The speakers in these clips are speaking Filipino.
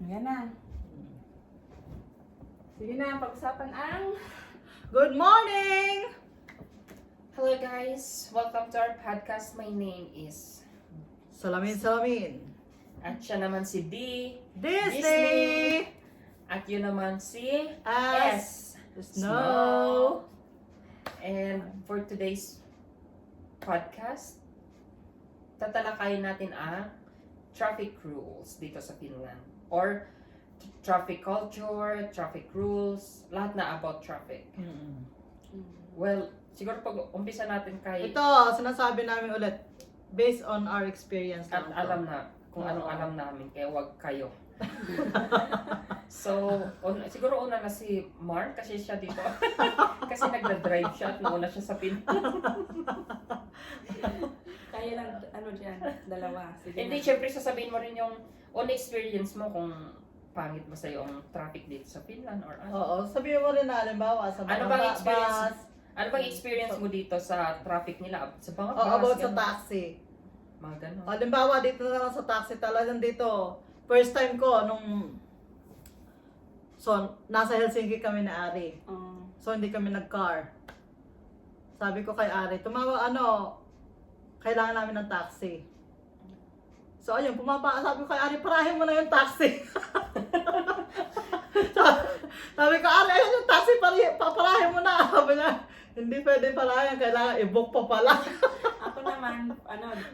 Ayan na. Sige na, pag-usapan ang... Good morning! Hello guys, welcome to our podcast. My name is Salamin. at siya naman si D. Disney! At yun naman si As S. Snow. And for today's podcast, tatalakayin natin ang traffic rules dito sa Finland. Or traffic culture, traffic rules, lahat na about traffic. Well, siguro pag umpisa natin kay... Ito, sinasabi namin ulit, based on our experience At lang to. alam na kung anong alam namin, kaya wag kayo. So, siguro una na si Mark kasi siya dito. Kasi nagda-drive siya at nauna siya sa pin. Kaya lang, ano dyan, dalawa. Sige Hindi, na. syempre sasabihin mo rin yung own experience mo kung pangit ba sa'yo ang traffic dito sa Finland or ano. Oo, sabihin mo rin na, halimbawa, sa Ano mga bang experience? bus. Ano bang experience mo dito sa traffic nila? Sa mga Oo, bus, about sa ganun. taxi. Mga ganun. Halimbawa, dito na lang sa taxi, talagang dito, first time ko, nasa Helsinki kami na Ari. So, hindi kami nag-car. Sabi ko kay Ari, kailangan namin ng taxi. So, ayun, sabi ko kay Ari, parahin mo na yung taxi. Sabi ko, Ari, ayun yung taxi, paparahin mo na. Sabi niya, hindi pwede parahin, kailangan i-book pa pala. Ako naman,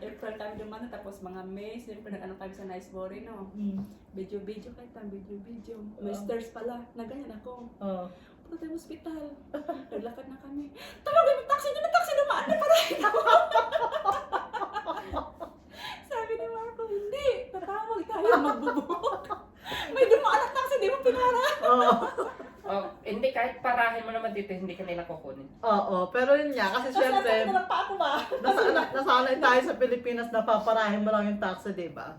April kami dumaan, tapos mga May, siyempre nag-ano kami sa Nice Bori, no? Video-video kahit ang video-video. May stairs pala, na ganyan ako. Oh. Punta tayo hospital. Naglakad na kami. Tawagin yung taxi dumaan na parahin ako. Sabi ni Marco, hindi, tatawag tayo, magbubuk. May dumaan na taxi, di mo pinara. Oo. Oh, hindi, kahit parahin mo naman dito, hindi ka nila kukunin. Oo, pero yun nga, kasi syempre, Nasaan na pa ako ba? nasanay tayo sa Pilipinas na paparahin mo lang yung taxi, di ba?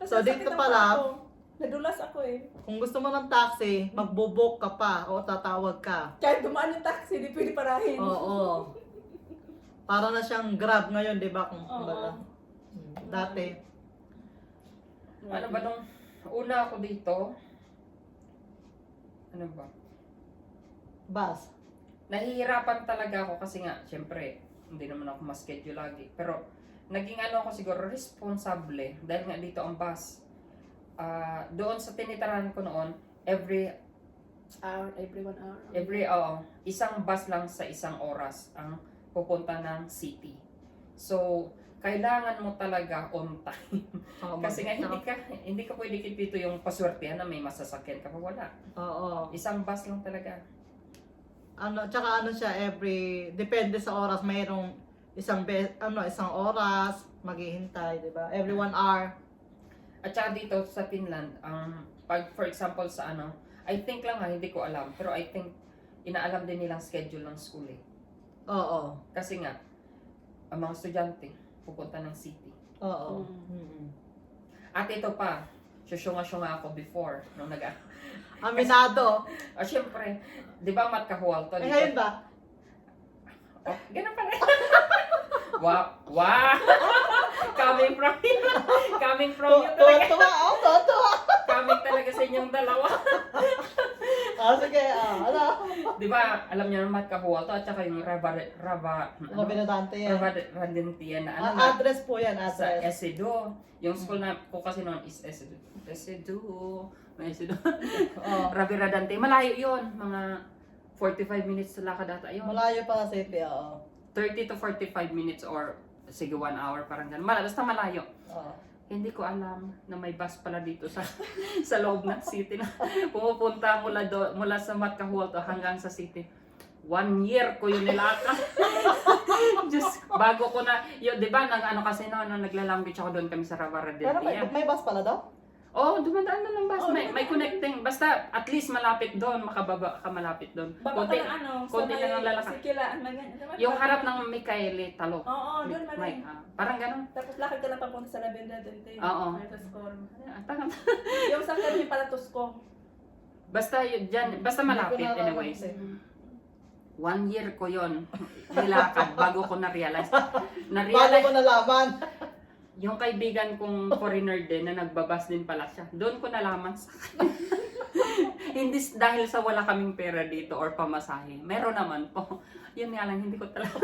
So, Nasasakit dito ang pala, paa ko. Nadulas ako eh. kung gusto mo ng taxi, magbo-book ka pa o tatawag ka. Kahit dumaan yung taxi, di pwede parahin. Oo. Para na siyang Grab ngayon, di ba? Kung Oo. baga. Dati. Ano ba nung una ako dito? Ano ba? Bus. Nahihirapan talaga ako kasi nga, syempre, hindi naman ako ma-schedule lagi. Pero, naging ano ako siguro, responsable. Dahil nga dito ang bus. Doon sa tinitirahan ko noon, every Every 1 hour. isang bus lang sa isang oras ang pupunta ng city. So, kailangan mo talaga on time. Oo, Kasi nga hindi ka pwede dito yung paswertehan na may masasakyan ka pa, wala. Oo. Isang bus lang talaga. Tsaka siya, depende sa oras, mayroong isang oras, maghihintay, di ba? Every 1 hour. At saka dito sa Finland, pag for example sa I think lang hindi ko alam, pero I think inaalam din nilang schedule ng school eh. Oo. Kasi nga, ang mga estudyante, pupunta ng city. Oo. At ito pa, susyunga-syunga ako before, nung Aminado. syempre, di ba matkahuwal to? Eh, ngayon ba? Oh, ganun pa rin. Wow! Coming from you talaga. Tuwa. Coming talaga sa inyong dalawa. Sige, Di ba, alam niyo naman matkahuwal to at saka yung Mabinadante yan. Radentian na na, Address po yan, sa address. Esedo. Yung school na ko kasi noon is Esedo. May Esedo. Oh. Rabi Radante. Malayo yun. Mga 45 minutes sa lakad ata yun. Malayo pa sa city, oo. 30 to 45 minutes or sige 1 hour parang ganun. Basta malayo. Oo. Hindi ko alam na may bus pala dito sa sa loob ng city na pumupunta mula sa Matkahuwal to hanggang sa city. 1 year ko yun nilakad. Just bago ko na, yun, di ba, kasi nung nagla-language ako doon kami sa Pero Ravaradentian. may bus pala daw? Oh, dumadaan na ng bus. May connecting. Basta at least malapit doon, makababa ka malapit doon. Baba ka Konti- ng konti sa lang ang lalakad. Sikilaan, Yung harap ng Mikaeli, Talo. Oo, doon May, man. parang ganun. Tapos lakad ka lang papunta sa Lavenda Dente. Oo. Sa school. Tanga. Yung sa kanya pala Tusko. Basta yun, dyan, basta malapit Hindi ko na anyways. alam. 1 year ko yon nilakad bago ko na-realize. Bago ko nalaman. Yung kaibigan kong foreigner din na nagbabas din pala siya. Doon ko nalaman sa hindi dahil sa wala kaming pera dito or pamasahe. Meron naman po. Yun nga lang, hindi ko talaga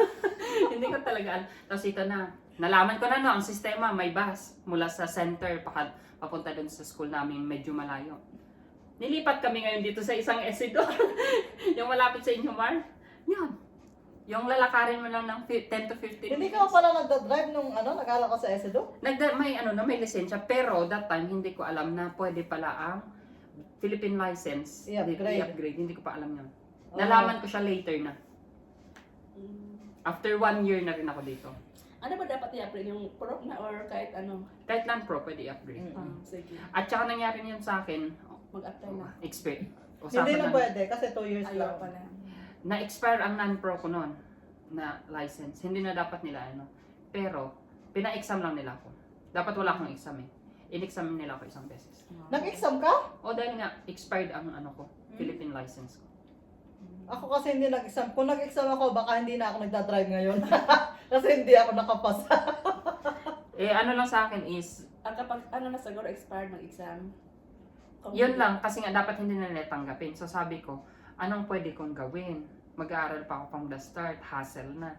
hindi ko talaga alam. Tapos ito na, nalaman ko na no, ang sistema, may bus mula sa center papunta doon sa school namin, medyo malayo. Nilipat kami ngayon dito sa isang Esidor. Yung malapit sa inyo, Mar. Yan. Yung lalakarin mo lang ng 10 to 15 Hindi minutes. ka pala nagda-drive nung nag-aaral ka sa ESEDO? May lisensya, pero that time hindi ko alam na pwede pala ang Philippine license I-upgrade. i-upgrade. Hindi ko pa alam yun. Oo. Nalaman ko siya later na. Mm. After 1 year na rin ako dito. Ano ba dapat i-upgrade? Yung pro na or kahit ano? Kahit non-pro, pwede i-upgrade. Mm. Sige. At saka nangyari yun sa akin, Mag-apply na. expert. Hindi na pwede kasi 2 years Ayaw lang. pala. Na-expire ang non-pro ko noon na license. Hindi na dapat nila Pero, pina-exam lang nila ako. Dapat wala akong exam eh. In-exam nila ako isang beses. Nag-exam ka? O dahil nga, expired ang Philippine license ko. Ako kasi hindi nag-exam. Kung nag-exam ako, baka hindi na ako nagda-drive ngayon. Kasi hindi ako nakapasa. Ano lang sa akin is, Kapag ano na siguro expired ng exam. yun lang, kasi nga dapat hindi na nila tanggapin. So sabi ko, anong pwede kong gawin? Mag-aaral pa ako pang the start, hassle na.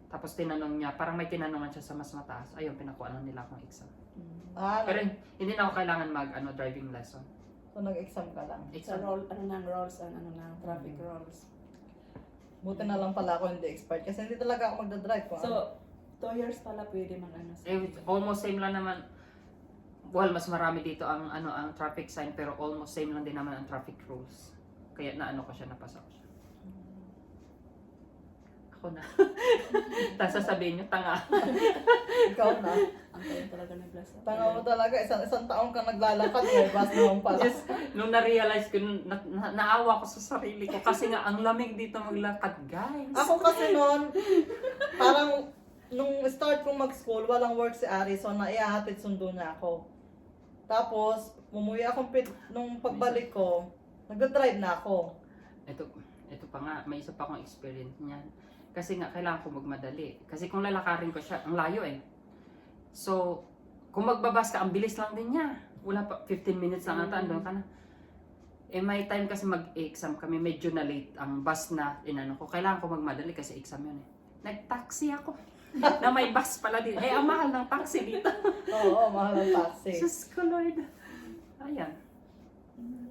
Tapos tinanong niya, parang may tinanongan siya sa mas mataas. Ayun, pinakuha lang nila akong exam. Pero hindi na ako kailangan driving lesson. So nag-exam ka lang. Sa roll, rules, traffic rules. Buti na lang pala ako hindi expired kasi hindi talaga ako magda-drive. Kung So, 2 years pala pwede mag-ano. Almost same lang naman. Well, mas marami dito ang traffic sign, pero almost same lang din naman ang traffic rules. Kaya napasa ko siya. Ako na. Tapos sasabihin niyo, tanga. ikaw na. Ang tayo talaga nag-bless. Tanga mo talaga, isang taong kang naglalakad, may bus naman pala. Just, nung na-realize ko, naawa ko sa sarili ko kasi nga ang lamig dito maglakad, guys. Ako kasi noon, parang nung start kong mag-school, walang work si Ari, so naiahatid sundo niya ako. Tapos, umuwi akong nung pagbalik ko, nag-drive na ako. Ito pa nga, may isa pa akong experience niyan. Kasi nga, kailangan ko magmadali. Kasi kung lalakarin ko siya, ang layo eh. So, kung magbabas ka, ang bilis lang din niya. Wala pa, 15 minutes lang ata, andun ka na. May time kasi mag-exam kami, medyo na late ang bus na ko. Kailangan ko magmadali kasi exam yun eh. Nag-taxi ako. Na may bus pala dito. Ang mahal ng taxi dito. Oo, mahal ang taxi. Diyos ko, Lord. Ayan.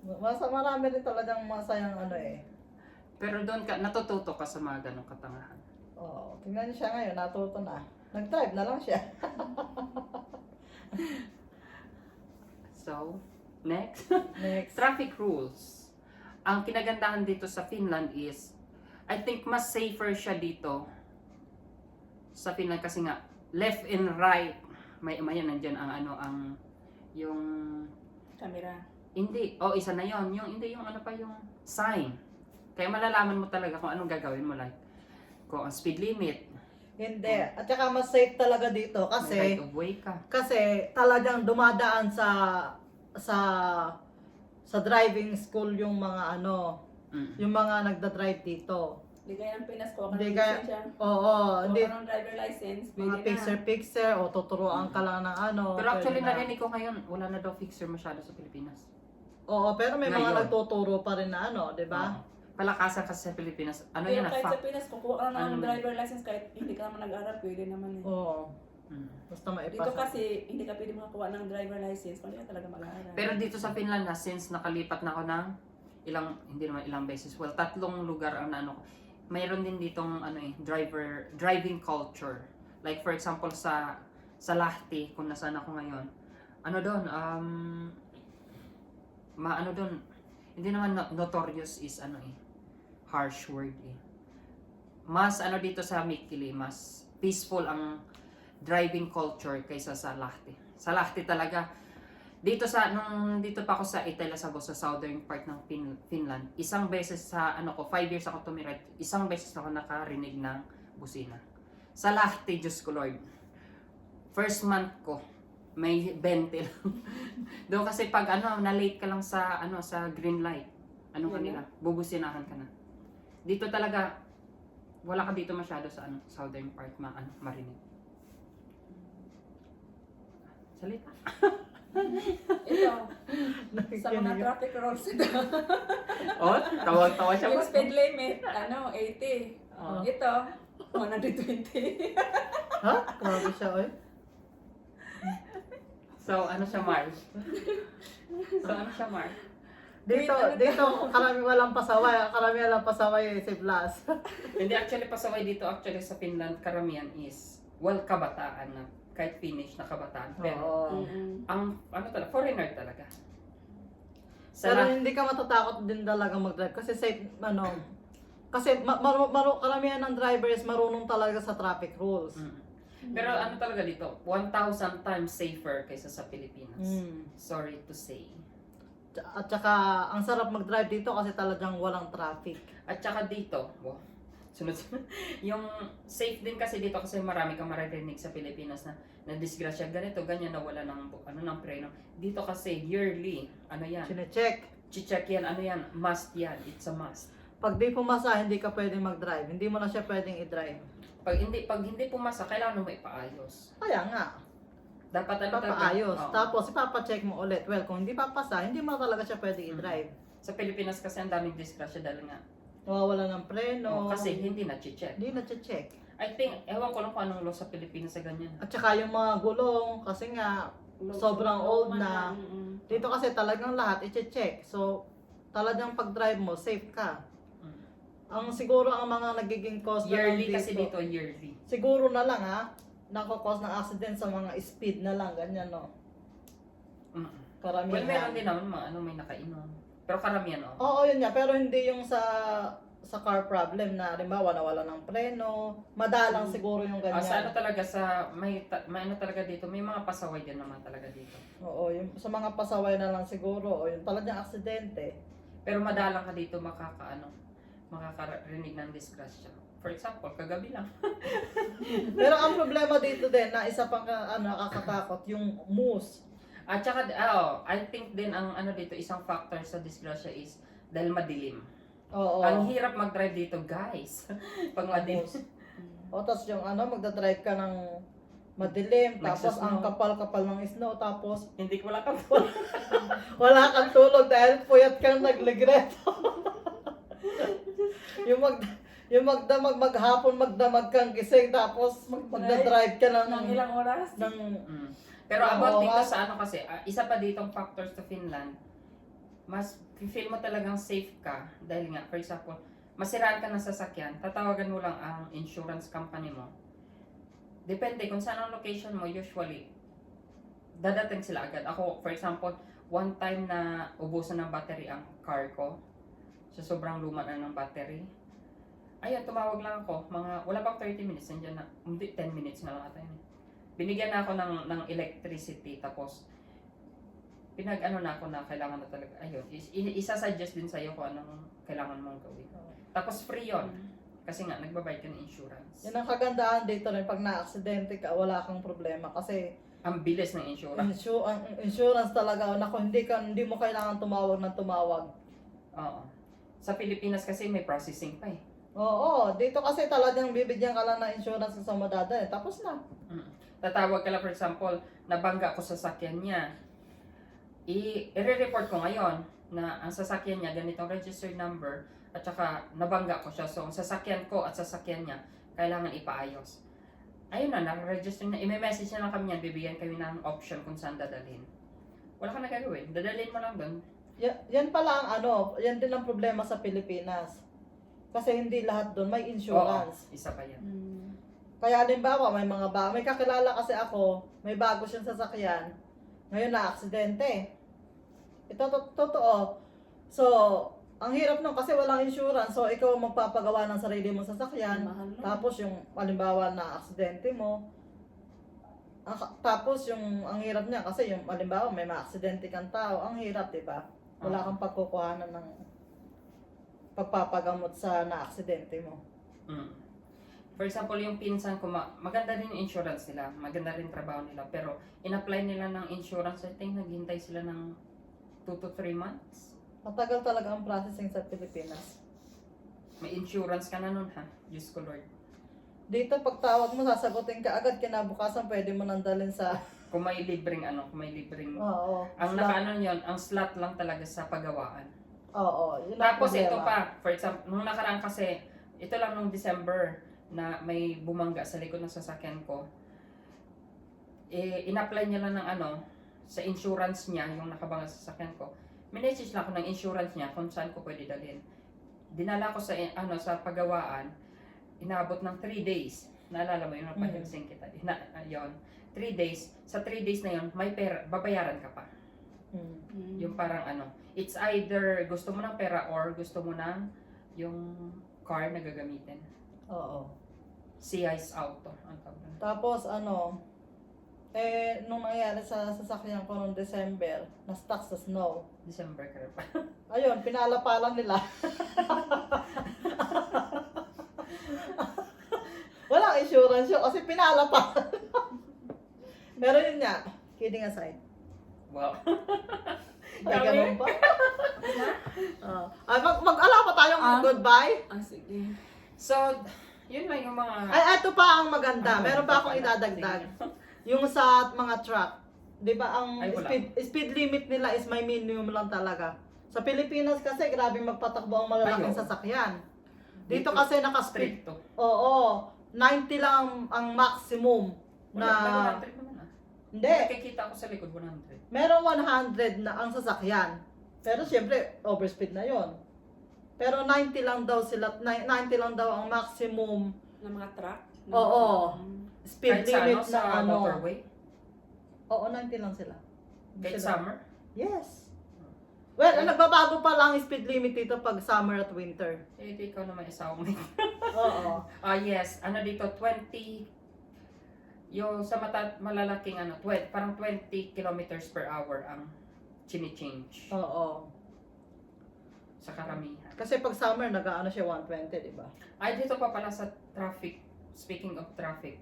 Marami rin talagang masayang Pero doon ka, natututo ka sa mga ganong katangahan. Oo, tingnan niyo siya ngayon, natuto na. Nag-drive na lang siya. So, next. Next. Traffic rules. Ang kinagandahan dito sa Finland is, I think mas safer siya dito sa Finland kasi nga, left and right, may nandiyan ang yung Camera. hindi, isa na yon, yung sign. Kaya malalaman mo talaga kung anong gagawin mo, like kung ang speed limit, Hindi. At saka mas safe talaga dito may kasi right of way ka. talagang dumadaan sa driving school yung mga yung mga nagda-drive dito. Hindi kaya ang Pinas ko, Hindi ng kaya- lisensya. Oo, Kung hindi anong driver license, mga pwede na. picture o tuturuan ka lang ng Pero actually pwede na. narinig ko ngayon, wala na daw fixer masyado sa Pilipinas. Oo, pero may mga Ngayon. nagtuturo pa rin na di ba? Oo. Palakasan kasi sa Pilipinas. Ano Pero yan, kahit fact. sa Pinas, kukuha ka na Ano ng naman? driver license kahit hindi ka naman nag-aral, pwede naman eh. Oo, Mm. basta Dito maipasa. kasi, hindi ka pwede makakuha ng driver license kung hindi ka talaga mag-aaral. Pero dito sa Finland na, since nakalipat na ako ng ilang beses, well, 3 lugar ang mayroon din ditong driving culture. Like for example sa Lahti, kung nasaan ako ngayon, doon, hindi naman notorious is harsh word eh. Mas dito sa Mikkeli, mas peaceful ang driving culture kaysa sa Lahti. Sa Lahti talaga, dito pa ako sa Italasabo sa southern part ng Finland, isang beses 5 years ako tumira, isang beses ako nakarinig ng busina. Sa Lahti, Diyos ko Lord, first month ko, may 20 lang. Doon kasi pag na-late ka lang sa green light, kanila, bubusinahan ka na. Dito talaga, wala ka dito masyado sa southern part marinig. Salita. Ito, sa mga traffic rules ito. Oh, tawag-tawa siya Yung ba? speed limit, 80. Oh. Ito, 120. Ha? Grabe siya, oy. So, ano siya, Mars? Dito, karamihan lang pasaway si Blas. Hindi actually pasaway dito actually sa Finland, karamihan is, well, kabataan na. Kahit Finnish na kabataan. Pero, Oo. ang, ano talaga, foreigner talaga. Pero Sa hindi ka matatakot din talaga mag-drive kasi safe, kasi karamihan ng drivers marunong talaga sa traffic rules. Pero ano talaga dito, 1,000 times safer kaysa sa Pilipinas. Sorry to say. At saka, ang sarap mag-drive dito kasi talagang walang traffic. At saka dito, wow, sunod-sunod. Yung safe din kasi dito kasi marami kang maririnig sa Pilipinas na disgrasya, ganito, ganyan, nawala ng preno. Dito kasi yearly, ano yan, Sine-check. check yan, ano yan, must yan, it's a must. Pag di pumasa, hindi ka pwedeng mag-drive. Hindi mo na siya pwedeng i-drive. Pag hindi pumasa, kailangan mo ipaayos. Kaya nga, Dapat ano talaga, papaayos. oo. Tapos, ipapacheck mo ulit. Well, kung hindi papasa, hindi mo talaga siya pwedeng i-drive. Sa Pilipinas kasi ang daming disgrasya dahil nga, Nawawala ng preno. kasi hindi na-check. Hindi na-check. I think, ewan ko lang kung anong law sa Pilipinas sa ganyan. At saka yung mga gulong, kasi nga, sobrang old na. Dito kasi talagang lahat i-check. So, talagang pag-drive mo, safe ka. Ang siguro ang mga nagiging cause na lang Yearly kasi dito, yearly. siguro na lang nakakos ng accident sa mga speed na lang, ganyan no. Karamihan. Well, meron din naman mga ano, may nakainom. Pero karamihan, oh. Oo, yun nga. Pero hindi yung sa car problem na halimbawa nawala ng preno, madalang siguro yung ganyan. Sa ano talaga, may ano talaga dito, may mga pasaway din naman talaga dito. Oo, yung sa mga pasaway na lang siguro, o yung talagang aksidente. Pero madalang ka dito makakarinig ng disgrasya. For example, kagabi lang. Pero ang problema dito din, na isa pang nakakatakot, yung moose. At saka, I think din ang ano dito, isang factor sa disgrasya is dahil madilim. Oo. Ang hirap mag-drive dito, guys. Pag madilim. O, tapos yung magdadrive ka ng madilim, tapos Nagsasnow. ang kapal-kapal ng snow, tapos Hindi ko wala kang wala kang tulog dahil puyat kang nagligreto. yung maghapon magdamag kang gising, tapos magdadrive ka Ng ilang oras? Pero Ilang about dito oras? sa ano kasi, isa pa ditong factors sa Finland, mas feel mo talagang safe ka dahil nga, for example, masiraan ka ng sasakyan, tatawagan mo lang ang insurance company mo. Depende kung saan ang location mo, usually, dadating sila agad. Ako, for example, one time na ubusan ng battery ang car ko, sa sobrang luma na ng battery, ayun, tumawag lang ako, wala pang 30 minutes, nandiyan na, hindi, 10 minutes na lang ata yun. Binigyan na ako ng electricity, tapos, pinag-ano na ako na kailangan na talaga, ayun, isa-suggest din sa'yo kung anong kailangan mong gawin. Tapos free yun, kasi nga, nagbabayad ka ng insurance. Yan ang kagandahan dito rin, pag na-aksidente ka, wala kang problema. Kasi, Ang bilis ng insurance. ang insurance talaga, hindi mo kailangan tumawag ng tumawag. Oo. Sa Pilipinas kasi may processing pa eh. Oo, dito kasi talagang bibigyan ka lang ng insurance sa madada tapos na. Tatawag ka lang, for example, nabangga ko sa sasakyan niya. I-report ko ngayon na ang sasakyan niya, ganitong registered number, at saka nabangga ko siya. So, ang sasakyan ko at sasakyan niya, kailangan ipaayos. Ayun na, nakaregister na. I-message na lang kami yan, bibigyan kami ng option kung saan dadalhin. Wala ka na gagawin. Dadalhin mo lang doon. Yan pala ang yan din ang problema sa Pilipinas. Kasi hindi lahat doon may insurance. Oo, isa pa yan. Kaya halimbawa, may kakilala kasi ako, may bago siyang sasakyan, ngayon na aksidente. Ito totoo. So, ang hirap nun kasi walang insurance. So, ikaw ang magpapagawa ng sarili mong sasakyan. Mahal na. Tapos yung halimbawa na aksidente mo. Tapos yung ang hirap niya kasi yung halimbawa may ma-aksidente kang tao, ang hirap, 'di ba? Wala kang pagkukuhanan ng pagpapagamot sa na-aksidente mo. For example, yung pinsan ko, maganda rin yung insurance nila, maganda rin trabaho nila, pero in-apply nila ng insurance, I think naghintay sila ng 2 to 3 months. Matagal talaga ang processing sa Pilipinas. May insurance ka na nun ha, Diyos ko Lord. Dito pag tawag mo, sasagutin ka agad, kinabukasan pwede mo nandalin sa Kung may libreng ano, kung may libreng... Oo. Ang Slot. nakaano yun, ang slot lang talaga sa paggawaan. Oo. Yun ang Tapos ito problema. pa, for example, nung nakaraan kasi, ito lang nung December na may bumangga sa likod ng sasakyan ko. In-apply niya lang ng ano, sa insurance niya, yung nakabangga sa sasakyan ko. Minessage lang ako ng insurance niya kung saan ko pwede dalhin. Dinala ko sa ano sa paggawaan, inabot ng 3 days. Naalala mo yun, napahilsing kita. Yun, 3 days. Sa 3 days na yun, may pera, babayaran ka pa. Yung parang ano, it's either gusto mo ng pera or gusto mo ng yung car na gagamitin. Oo. CI's Auto. Ang tawag doon. Tapos nung nangyari sa sasakyan ko noong December, na-stuck sa snow. December ka rin pa. Ayun, pinalapalan nila. Walang insurance yun kasi pinalapalan. Pero yun nga, kidding aside. Wow. Ay, ganun ba? Mag-ala pa tayong goodbye. Sige. So, yun lang yung mga... Ay, ito pa ang maganda. Ano, Meron pa akong pala. idadagdag. Yung sa mga truck. Di ba ang Ay, wala. speed limit nila is may minimum lang talaga. Sa Pilipinas kasi grabe magpatakbo ang malalaking Ay, oo. sasakyan. Dito kasi naka-speed. Stricto. Oo. 90 lang ang maximum na... 100 naman ah. Hindi. Nakikita ko sa likod 100. Merong 100 na ang sasakyan. Pero siyempre, overspeed na yon. Pero 90 lang daw sila, 90 lang daw ang maximum Ng mga truck? Oo. speed Kahit sa limit ano, sa na ano. motorway. Oo, 90 lang sila. Kahit Sila. summer. Yes. Well, nagbabago pa lang ang speed limit dito pag summer at winter. Eh, di ikaw naman isa may. Oo. Yes. Ano dito, 20. Yung sa malalaking ano, parang 20 kilometers per hour ang chini-change Oo. sa karamihan. Kasi pag summer, nag-ano siya 120, di ba? Ay, dito pa pala sa traffic. Speaking of traffic,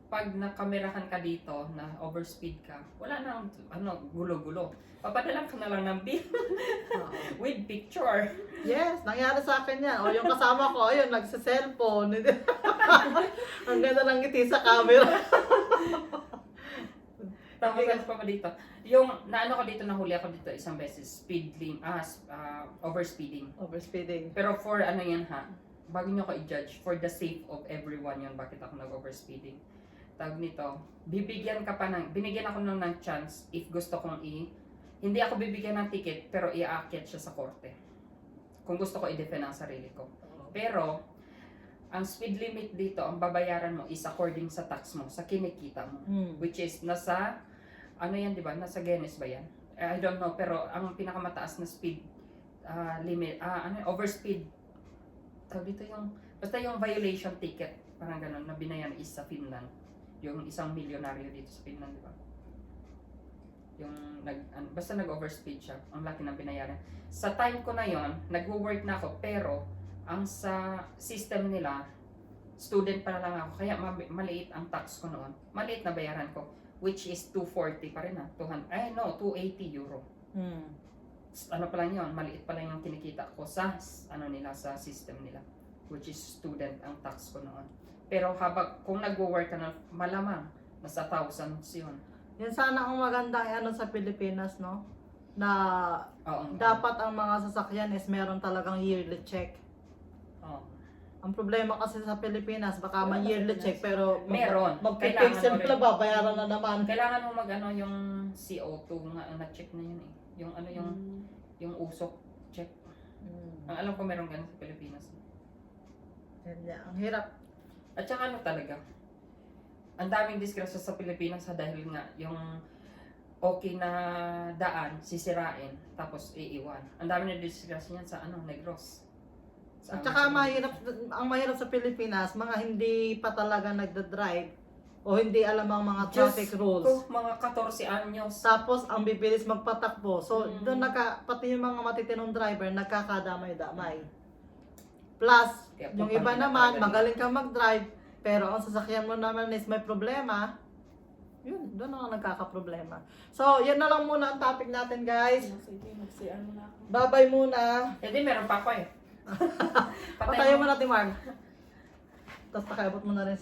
pag nakamerahan ka dito na overspeed ka, wala nang ano, gulo-gulo. Papadalan ka na lang ng bill Oo. with picture. Yes, nangyari sa akin yan. O yung kasama ko, ayun, nagsa-cellphone. Ang ganda ng ngiti sa camera. Tapos ano pa ba dito? Yung naano ko dito, nahuli ako dito isang beses, overspeeding. Overspeeding. Pero for ano yan ha, bago nyo ko i-judge, for the sake of everyone yun, bakit ako nag-overspeeding. Tawag nito, binigyan ako ng chance if gusto kong hindi ako bibigyan ng ticket, pero iaakyat siya sa korte. Kung gusto ko i-defend ang sarili ko. Pero, ang speed limit dito, ang babayaran mo is according sa tax mo, sa kinikita mo. Which is nasa, ano yan, di ba? Nasa Guinness ba yan? I don't know, pero ang pinakamataas na speed limit, overspeed. Tawag dito yung, basta yung violation ticket, parang ganun, na binayan is sa Finland. Yung isang milyonaryo dito sa Finland, di ba? Yung, basta nag-overspeed siya, ang laki ng binayaran. Sa time ko na yon, nag-work na ako, pero, ang sa system nila, student pa lang ako, kaya maliit ang tax ko noon. Maliit na bayaran ko, which is 240 pa rin 280 euro. Ano pa lang yun, maliit pa lang yung kinikita ko sa, nila, sa system nila. Which is student ang tax ko noon. Pero kung nag-work ka na, malamang, nasa thousands yun. Yan sana ang magandang sa Pilipinas, no? Na Oo. dapat ang mga sasakyan is meron talagang yearly check. Oo. Ang problema kasi sa Pilipinas, baka Wala may sa yearly Pilipinas. check pero Meron. mag-pixel Kailangan mo na rin. babayaran na naman. Kailangan mo yung CO2 nga, na-check na yun eh. Yung yung usok check. Ang alam ko meron ganun sa Pilipinas. Ang hirap. At saka talaga, ang daming disgrasya sa Pilipinas dahil nga yung okay na daan, sisirain, tapos iiwan. Ang dami na disgrasya niyan sa Negros. At saka ang mahirap sa Pilipinas, mga hindi pa talaga nagda-drive o hindi alam ang mga traffic rules. Mga 14 anyos. Tapos ang bibilis magpatakbo. So doon pati yung mga matitinong driver nagkakadamay-damay. Plus, Kaya yung putang iba ina naman, talaga magaling kang mag-drive, pero ang sasakyan mo naman is may problema, yun, doon ang nagkakaproblema. So, yan na lang muna ang topic natin, guys. Sige, magsiyan mo na ako. Bye-bye muna. Hindi, meron pa ako eh. Patayin mo natin, Mark. Tapos pakiabot mo na rin sa